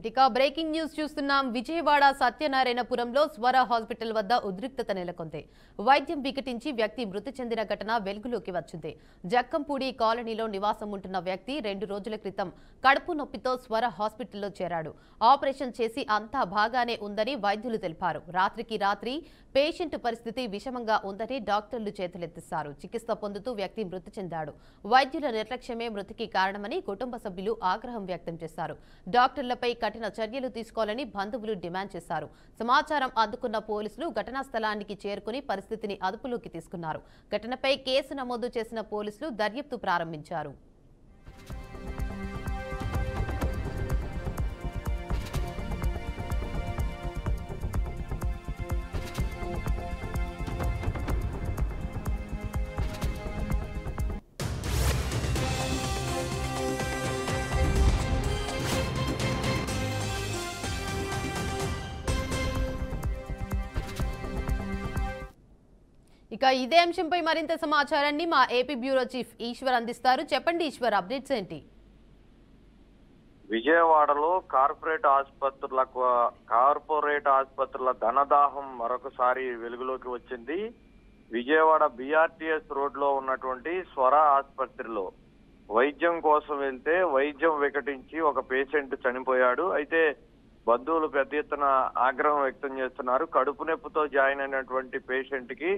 ఇక breaking news చూస్తున్నాం. విజయవాడ సత్యనారాయణపురంలో స్వర హాస్పిటల్ వద్ద ఉద్రిక్తత నెలకొంది. వైద్యం వికటించి వ్యక్తి మృతి చెందిన ఘటన వెలుగులోకి వచ్చింది. జక్కంపూడి కాలనీలో నివాసం ఉంటున్న వ్యక్తి 2 రోజుల క్రితం కడుపు నొప్పితో స్వర హాస్పిటల్లో చేరాడు. ఆపరేషన్ చేసి అంతా బాగానే ఉందని వైద్యులు తెలిపారు. రాత్రికి రాత్రి పేషెంట్ పరిస్థితి విషమంగా ఉందని డాక్టర్లు చేతులెత్తిస్తారు. చికిత్స పొందుతూ వ్యక్తి మృతి చెందాడు. వైద్యుల నిర్లక్ష్యమే మృతికి కారణమని కుటుంబ సభ్యులు ఆగ్రహం వ్యక్తం చేశారు. డాక్టర్లపై కఠిన చర్యలు తీసుకోవాలని బంధువులు డిమాండ్ చేశారు. సమాచారం అందుకున్న పోలీసులు ఘటనా స్థలానికి చేరుకుని పరిస్థితిని అదుపులోకి తీసుకున్నారు. ఘటనపై కేసు నమోదు చేసిన పోలీసులు దర్యాప్తు ప్రారంభించారు. ఇక ఇదే అంశంపై మరింత సమాచారాన్ని మా ఏపీ బ్యూరో చీఫ్ ఈశ్వర్ అందిస్తారు. చెప్పండి ఈశ్వర్, అప్డేట్స్ ఏంటి? విజయవాడలో కార్పొరేట్ ఆసుపత్రుల ధనదాహం మరొకసారి వెలుగులోకి వచ్చింది. విజయవాడ బిఆర్టీఎస్ రోడ్ లో ఉన్నటువంటి స్వర ఆసుపత్రిలో వైద్యం కోసం వెళ్తే వైద్యం వికటించి ఒక పేషెంట్ చనిపోయాడు. అయితే బంధువులు పెద్ద ఎత్తున ఆగ్రహం వ్యక్తం చేస్తున్నారు. కడుపు నొప్పితో జాయిన్ అయినటువంటి పేషెంట్ కి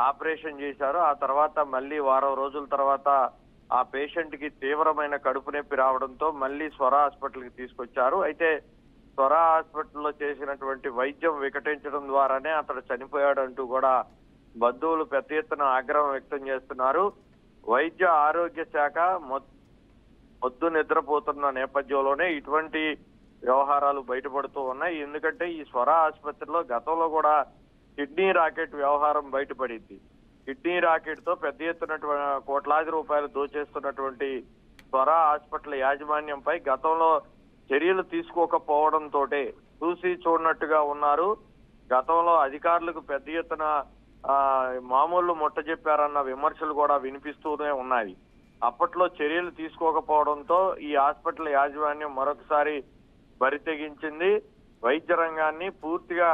ఆపరేషన్ చేశారు. ఆ తర్వాత మళ్ళీ వారం రోజుల తర్వాత ఆ పేషెంట్ కి తీవ్రమైన కడుపు నొప్పి రావడంతో మళ్ళీ స్వర హాస్పిటల్ కి తీసుకొచ్చారు. అయితే స్వర హాస్పిటల్లో చేసినటువంటి వైద్యం వికటించడం ద్వారానే అతడు చనిపోయాడు అంటూ కూడా బంధువులు పెద్ద ఎత్తున ఆగ్రహం వ్యక్తం చేస్తున్నారు. వైద్య ఆరోగ్య శాఖ మొద్దు నిద్రపోతున్న నేపథ్యంలోనే ఇటువంటి వ్యవహారాలు బయటపడుతూ ఉన్నాయి. ఎందుకంటే ఈ స్వర ఆసుపత్రిలో గతంలో కూడా కిడ్నీ రాకెట్ వ్యవహారం బయటపడింది. కిడ్నీ రాకెట్ తో పెద్ద ఎత్తున కోట్లాది రూపాయలు దోచేస్తున్నటువంటి స్వర హాస్పిటల్ యాజమాన్యంపై గతంలో చర్యలు తీసుకోకపోవడంతో చూసి చూడనట్టుగా ఉన్నారు. గతంలో అధికారులకు పెద్ద ఎత్తున మామూలు ముట్ట చెప్పారన్న విమర్శలు కూడా వినిపిస్తూనే ఉన్నాయి. అప్పట్లో చర్యలు తీసుకోకపోవడంతో ఈ హాస్పిటల్ యాజమాన్యం మరొకసారి బరితెగించింది. వైద్య రంగాన్ని పూర్తిగా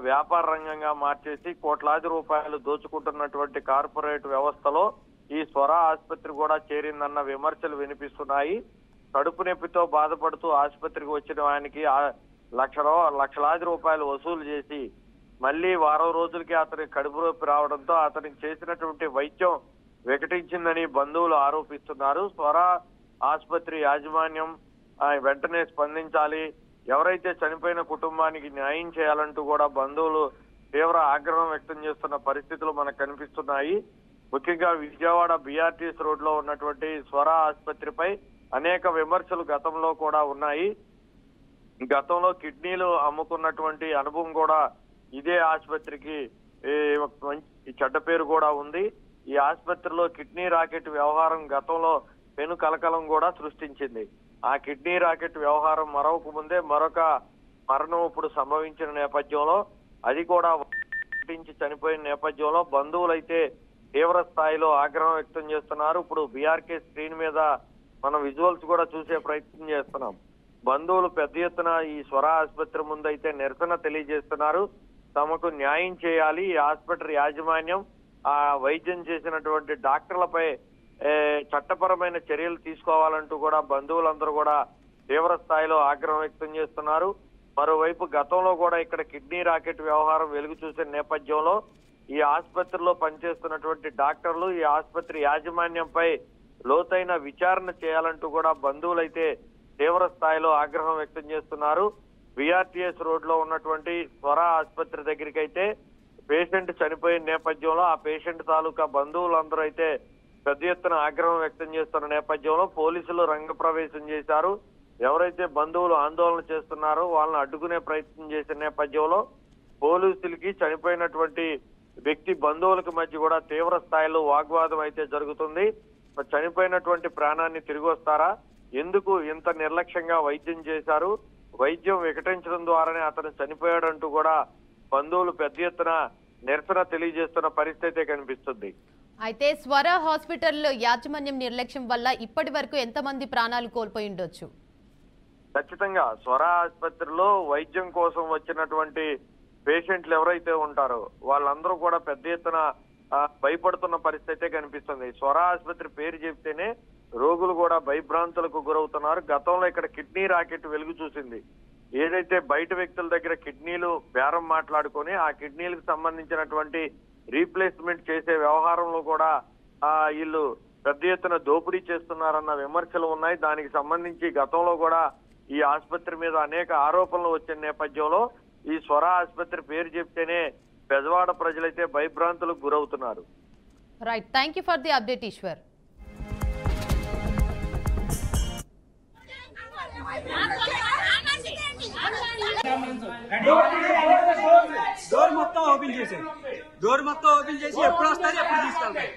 వ్యాపార రంగంగా మార్చేసి కోట్లాది రూపాయలు దోచుకుంటున్నటువంటి కార్పొరేట్ వ్యవస్థలో ఈ స్వర ఆసుపత్రి కూడా చేరిందన్న విమర్శలు వినిపిస్తున్నాయి. కడుపు నొప్పితో బాధపడుతూ ఆసుపత్రికి వచ్చిన ఆయనకి లక్షలాది రూపాయలు వసూలు చేసి మళ్ళీ వారం రోజులకి అతనికి కడుపు నొప్పి రావడంతో అతనికి చేసినటువంటి వైద్యం వికటించిందని బంధువులు ఆరోపిస్తున్నారు. స్వర ఆసుపత్రి యాజమాన్యం వెంటనే స్పందించాలి, ఎవరైతే చనిపోయిన కుటుంబానికి న్యాయం చేయాలంటూ కూడా బంధువులు తీవ్ర ఆగ్రహం వ్యక్తం చేస్తున్న పరిస్థితులు మనకు కనిపిస్తున్నాయి. ముఖ్యంగా విజయవాడ బిఆర్టీఎస్ రోడ్ లో ఉన్నటువంటి స్వర ఆసుపత్రిపై అనేక విమర్శలు గతంలో కూడా ఉన్నాయి. గతంలో కిడ్నీలు అమ్ముకున్నటువంటి అనుభవం కూడా ఇదే ఆసుపత్రికి మంచి చెడ్డ పేరు కూడా ఉంది. ఈ ఆసుపత్రిలో కిడ్నీ రాకెట్ వ్యవహారం గతంలో పెను కలకలం కూడా సృష్టించింది. ఆ కిడ్నీ రాకెట్ వ్యవహారం మరొక ముందే మరొక మరణం ఇప్పుడు సంభవించిన నేపథ్యంలో అది కూడా చనిపోయిన నేపథ్యంలో బంధువులైతే తీవ్ర స్థాయిలో ఆగ్రహం వ్యక్తం చేస్తున్నారు. ఇప్పుడు బీఆర్కే స్క్రీన్ మీద మనం విజువల్స్ కూడా చూసే ప్రయత్నం చేస్తున్నాం. బంధువులు పెద్ద ఎత్తున ఈ స్వర ఆసుపత్రి ముందు అయితే నిరసన తెలియజేస్తున్నారు. తమకు న్యాయం చేయాలి, ఈ ఆసుపత్రి యాజమాన్యం ఆ వైద్యం చేసినటువంటి డాక్టర్లపై చట్టపరమైన చర్యలు తీసుకోవాలంటూ కూడా బంధువులందరూ కూడా తీవ్ర స్థాయిలో ఆగ్రహం వ్యక్తం చేస్తున్నారు. మరోవైపు గతంలో కూడా ఇక్కడ కిడ్నీ రాకెట్ వ్యవహారం వెలుగు చూసిన నేపథ్యంలో ఈ ఆసుపత్రిలో పనిచేస్తున్నటువంటి డాక్టర్లు ఈ ఆసుపత్రి యాజమాన్యంపై లోతైన విచారణ చేయాలంటూ కూడా బంధువులైతే తీవ్ర స్థాయిలో ఆగ్రహం వ్యక్తం చేస్తున్నారు. బిఆర్టీఎస్ రోడ్ లో ఉన్నటువంటి స్వర ఆసుపత్రి దగ్గరికి అయితే పేషెంట్ చనిపోయిన నేపథ్యంలో ఆ పేషెంట్ తాలూకా బంధువులందరూ అయితే పెద్ద ఎత్తున ఆగ్రహం వ్యక్తం చేస్తున్న నేపథ్యంలో పోలీసులు రంగప్రవేశం చేశారు. ఎవరైతే బంధువులు ఆందోళన చేస్తున్నారో వాళ్ళని అడ్డుకునే ప్రయత్నం చేసిన నేపథ్యంలో పోలీసులకి చనిపోయినటువంటి వ్యక్తి బంధువులకు మధ్య కూడా తీవ్ర స్థాయిలో వాగ్వాదం అయితే జరుగుతుంది. చనిపోయినటువంటి ప్రాణాన్ని తిరిగి వస్తారా, ఎందుకు ఇంత నిర్లక్ష్యంగా వైద్యం చేశారు, వైద్యం వికటించడం ద్వారానే అతను చనిపోయాడంటూ కూడా బంధువులు పెద్ద ఎత్తున నిరసన తెలియజేస్తున్న పరిస్థితి కనిపిస్తుంది. అయితే స్వర హాస్పిటల్ యాజమాన్యం నిర్లక్ష్యం వల్ల ఇప్పటి వరకు ఎంతమంది ప్రాణాలు కోల్పోయి ఉండొచ్చు? ఖచ్చితంగా స్వర ఆసుపత్రిలో వైద్యం కోసం వచ్చినటువంటి పేషెంట్లు ఎవరైతే ఉంటారో వాళ్ళందరూ కూడా పెద్ద ఎత్తున భయపడుతున్న పరిస్థితే కనిపిస్తుంది. స్వర ఆసుపత్రి పేరు చెప్తేనే రోగులు కూడా భయభ్రాంతులకు గురవుతున్నారు. గతంలో ఇక్కడ కిడ్నీ రాకెట్ వెలుగు చూసింది. ఏదైతే బయట వ్యక్తుల దగ్గర కిడ్నీలు బేరం మాట్లాడుకొని ఆ కిడ్నీలకు సంబంధించినటువంటి రీప్లేస్మెంట్ చేసే వ్యవహారంలో కూడా వీళ్ళు పెద్ద ఎత్తున దోపిడీ చేస్తున్నారన్న విమర్శలు ఉన్నాయి. దానికి సంబంధించి గతంలో కూడా ఈ ఆసుపత్రి మీద అనేక ఆరోపణలు వచ్చిన నేపథ్యంలో ఈ స్వర ఆసుపత్రి పేరు చెప్తేనే బెజవాడ ప్రజలైతే భయభ్రాంతులకు గురవుతున్నారు. Right, thank you for the update Eshwar. Door మొత్తం ఓపెన్ చేసి ఎప్పుడు వస్తారు ఎప్పుడు తీసుకెళ్తారు.